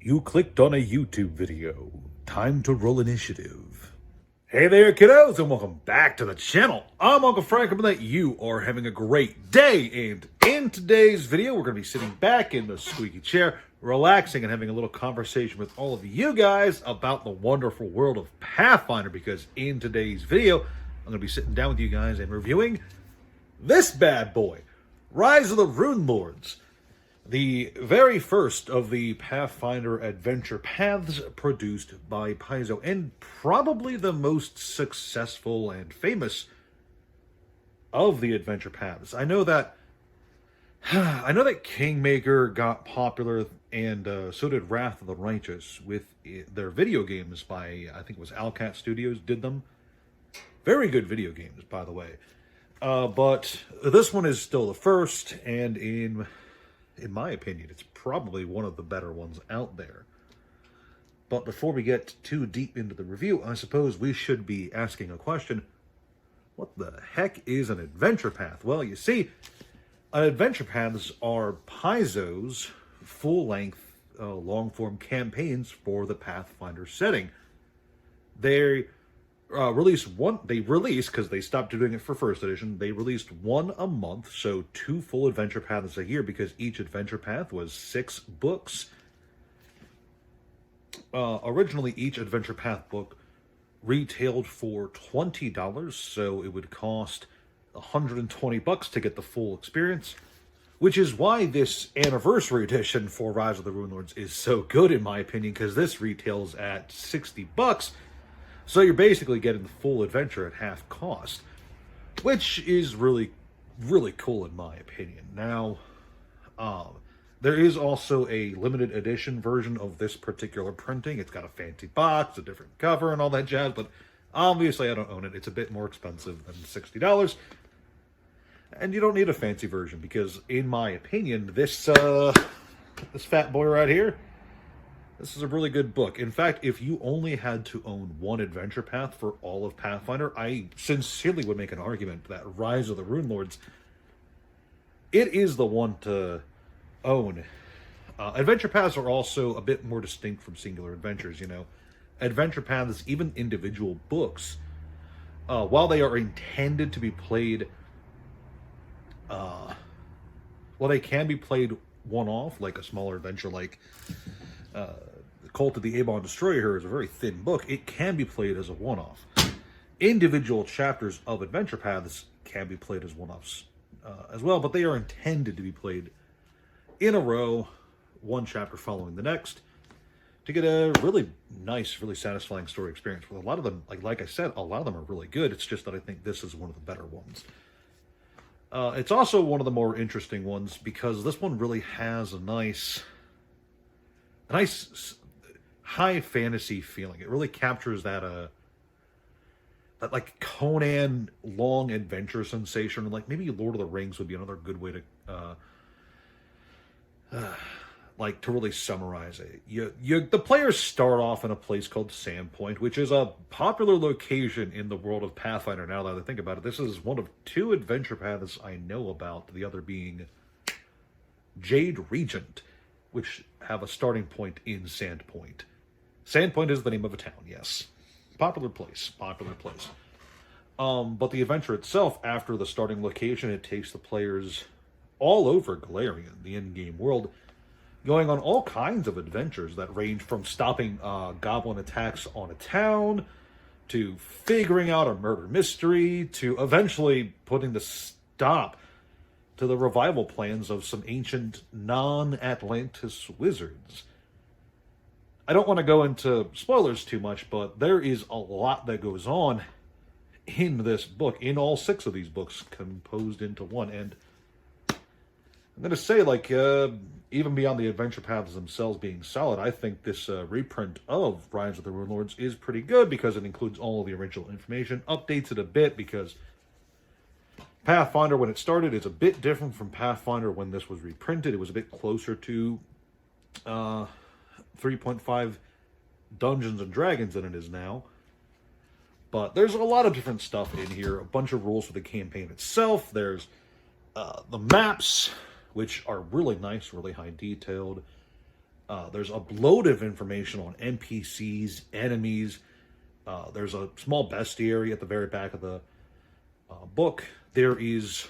You clicked on a YouTube video. Time to roll initiative. Hey there, kiddos, and welcome back to the channel. I'm Uncle Frank, and that you are having a great day. And in today's video, we're going to be sitting back in the squeaky chair, relaxing and having a little conversation with all of you guys about the wonderful world of Pathfinder. Because in today's video, I'm going to be sitting down with you guys and reviewing this bad boy, Rise of the Runelords. The very first of the Pathfinder adventure paths produced by Paizo, and probably the most successful and famous of the adventure paths. I know that Kingmaker got popular, and so did Wrath of the Righteous with their video games by, I think it was Owlcat Studios did them. Very good video games, by the way. But this one is still the first, and in my opinion, it's probably one of the better ones out there. But before we get too deep into the review, I suppose we should be asking a question. What the heck is an adventure path? Well, you see, adventure paths are Paizo's full-length, long-form campaigns for the Pathfinder setting. They release, because they stopped doing it for first edition, they released one a month, so 2 full adventure paths a year, because each adventure path was 6 books. Originally, each adventure path book retailed for $20, so it would cost $120 to get the full experience, which is why this anniversary edition for Rise of the Runelords is so good, in my opinion, because this retails at $60. So you're basically getting the full adventure at half cost, which is really, really cool in my opinion. Now, there is also a limited edition version of this particular printing. It's got a fancy box, a different cover, and all that jazz, but obviously I don't own it. It's a bit more expensive than $60. And you don't need a fancy version, because in my opinion, this fat boy right here, this is a really good book. In fact, if you only had to own one adventure path for all of Pathfinder, I sincerely would make an argument that Rise of the Runelords, it is the one to own. Adventure paths are also a bit more distinct from singular adventures, you know. Adventure paths, even individual books, while they are intended to be played, they can be played one-off, like a smaller adventure like Cult of the Avon Destroyer is a very thin book. It can be played as a one-off. Individual chapters of adventure paths can be played as one-offs as well, but they are intended to be played in a row, one chapter following the next, to get a really nice, really satisfying story experience. With a lot of them, like I said, a lot of them are really good. It's just that I think this is one of the better ones. It's also one of the more interesting ones because this one really has a nice high fantasy feeling. It really captures that like Conan long adventure sensation. Like maybe Lord of the Rings would be another good way to to really summarize it. The players start off in a place called Sandpoint, which is a popular location in the world of Pathfinder. Now that I think about it, this is one of 2 adventure paths I know about, the other being Jade Regent, which have a starting point in Sandpoint. Sandpoint is the name of a town, yes. Popular place. But the adventure itself, after the starting location, it takes the players all over Galarian, the in-game world, going on all kinds of adventures that range from stopping goblin attacks on a town, to figuring out a murder mystery, to eventually putting the stop to the revival plans of some ancient non-Atlantis wizards. I don't want to go into spoilers too much, but there is a lot that goes on in this book, in all 6 of these books composed into one. And I'm going to say, even beyond the adventure paths themselves being solid, I think this reprint of Rise of the Runelords is pretty good because it includes all of the original information, updates it a bit because Pathfinder, when it started, is a bit different from Pathfinder when this was reprinted. It was a bit closer to 3.5 Dungeons and Dragons than it is now. But there's a lot of different stuff in here. A bunch of rules for the campaign itself. There's the maps, which are really nice, really high detailed. There's a load of information on NPCs, enemies. There's a small bestiary at the very back of the book. There's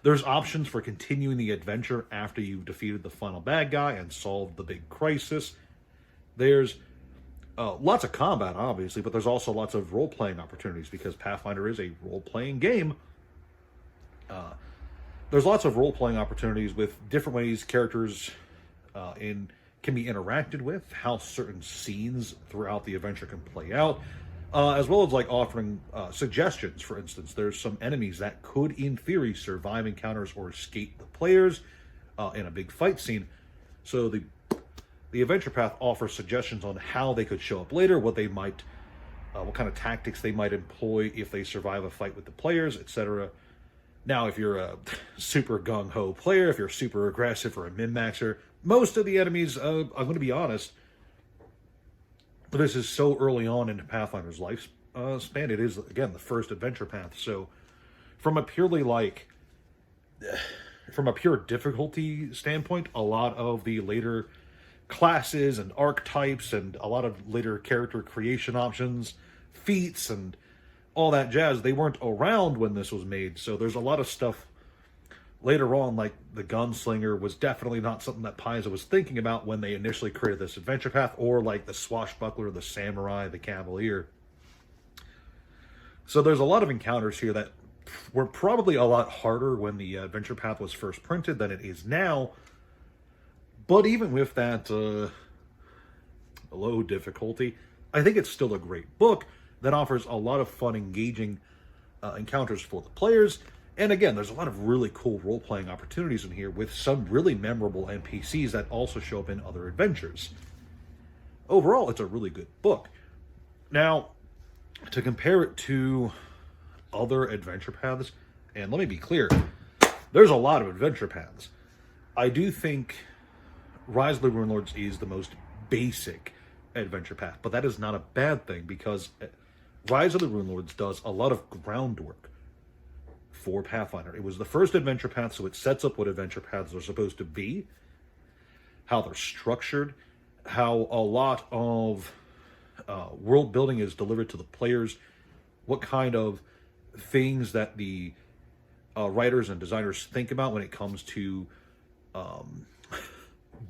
options for continuing the adventure after you've defeated the final bad guy and solved the big crisis. There's lots of combat, obviously, but there's also lots of role-playing opportunities because Pathfinder is a role-playing game. There's lots of role-playing opportunities with different ways characters can be interacted with, how certain scenes throughout the adventure can play out, as well as like offering suggestions. For instance, there's some enemies that could, in theory, survive encounters or escape the players in a big fight scene. So the adventure path offers suggestions on how they could show up later, what kind of tactics they might employ if they survive a fight with the players, etc. Now, if you're a super gung-ho player, if you're super aggressive or a min-maxer, most of the enemies, I'm going to be honest, this is so early on into Pathfinder's lifespan. It is, again, the first adventure path. So from a pure difficulty standpoint, a lot of the later classes and archetypes and a lot of later character creation options, feats, and all that jazz, they weren't around when this was made. So there's a lot of stuff later on, like the gunslinger was definitely not something that Paizo was thinking about when they initially created this adventure path, or like the swashbuckler, the samurai, the cavalier. So there's a lot of encounters here that were probably a lot harder when the adventure path was first printed than it is now. But even with that low difficulty, I think it's still a great book that offers a lot of fun, engaging encounters for the players. And again, there's a lot of really cool role-playing opportunities in here with some really memorable NPCs that also show up in other adventures. Overall, it's a really good book. Now, to compare it to other adventure paths, and let me be clear, there's a lot of adventure paths. I do think Rise of the Runelords is the most basic adventure path, but that is not a bad thing because Rise of the Runelords does a lot of groundwork for Pathfinder. It was the first adventure path, so it sets up what adventure paths are supposed to be, how they're structured, how a lot of world building is delivered to the players, what kind of things that the writers and designers think about when it comes to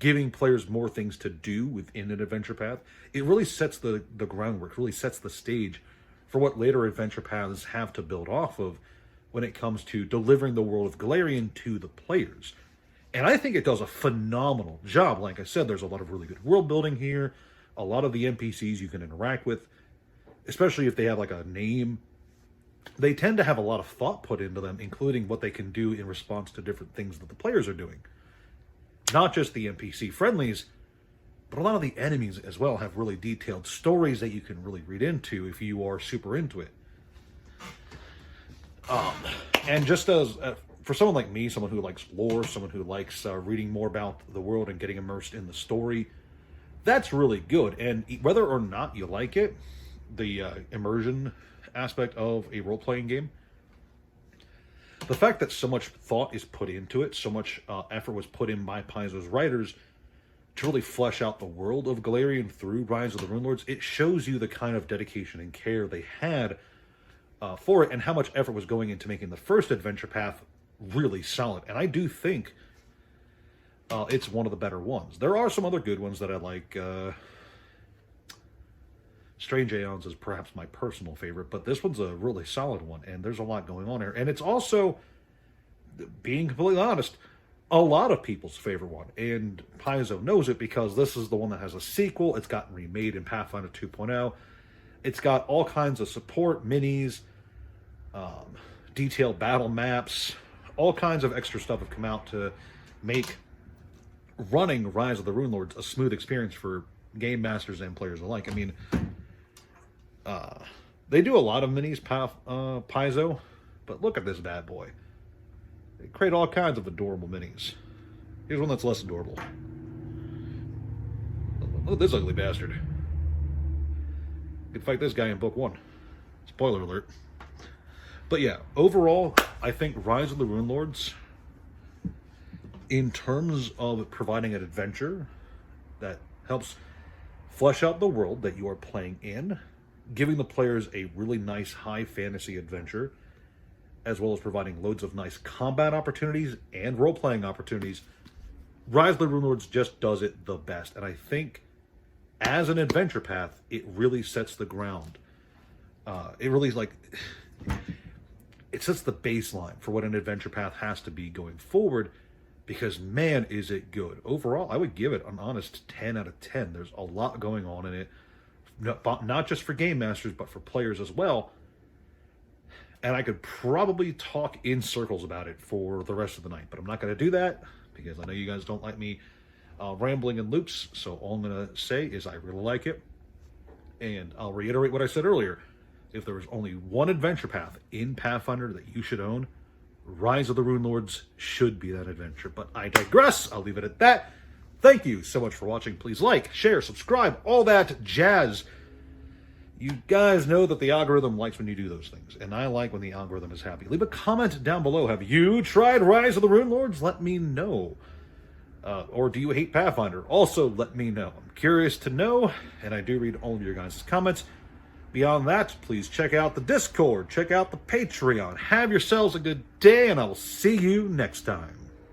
giving players more things to do within an adventure path. It really sets the groundwork, really sets the stage for what later adventure paths have to build off of when it comes to delivering the world of Golarion to the players. And I think it does a phenomenal job. Like I said, there's a lot of really good world building here, a lot of the NPCs you can interact with, especially if they have like a name. They tend to have a lot of thought put into them, including what they can do in response to different things that the players are doing. Not just the NPC friendlies, but a lot of the enemies as well have really detailed stories that you can really read into if you are super into it. And just as for someone like me, someone who likes lore, someone who likes reading more about the world and getting immersed in the story, that's really good. And whether or not you like it, the immersion aspect of a role-playing game, the fact that so much thought is put into it, so much effort was put in by Paizo's writers to really flesh out the world of Golarion through Rise of the Runelords, it shows you the kind of dedication and care they had for it, and how much effort was going into making the first adventure path really solid. And I do think it's one of the better ones. There are some other good ones that I like. Strange Aeons is perhaps my personal favorite, but this one's a really solid one, and there's a lot going on here. And it's also, being completely honest, a lot of people's favorite one. And Paizo knows it because this is the one that has a sequel. It's gotten remade in Pathfinder 2.0. It's got all kinds of support, minis, detailed battle maps, all kinds of extra stuff have come out to make running Rise of the Runelords a smooth experience for game masters and players alike. I mean, they do a lot of minis, Paizo, but look at this bad boy. They create all kinds of adorable minis. Here's one that's less adorable. Look at this ugly bastard. You could fight this guy in book 1. Spoiler alert. But yeah, overall, I think Rise of the Runelords, in terms of providing an adventure, that helps flesh out the world that you are playing in, giving the players a really nice high fantasy adventure, as well as providing loads of nice combat opportunities and role-playing opportunities. Rise of the Runelords just does it the best, and I think as an adventure path, it really sets the ground. It really it sets the baseline for what an adventure path has to be going forward, because man, is it good. Overall, I would give it an honest 10 out of 10. There's a lot going on in it, not just for game masters, but for players as well. And I could probably talk in circles about it for the rest of the night, but I'm not going to do that because I know you guys don't like me rambling in loops. So all I'm going to say is I really like it. And I'll reiterate what I said earlier. If there was only one adventure path in Pathfinder that you should own, Rise of the Runelords should be that adventure. But I digress. I'll leave it at that. Thank you so much for watching. Please like, share, subscribe, all that jazz. You guys know that the algorithm likes when you do those things, and I like when the algorithm is happy. Leave a comment down below. Have you tried Rise of the Runelords? Let me know. Or do you hate Pathfinder? Also, let me know. I'm curious to know, and I do read all of your guys' comments. Beyond that, please check out the Discord, check out the Patreon. Have yourselves a good day, and I will see you next time.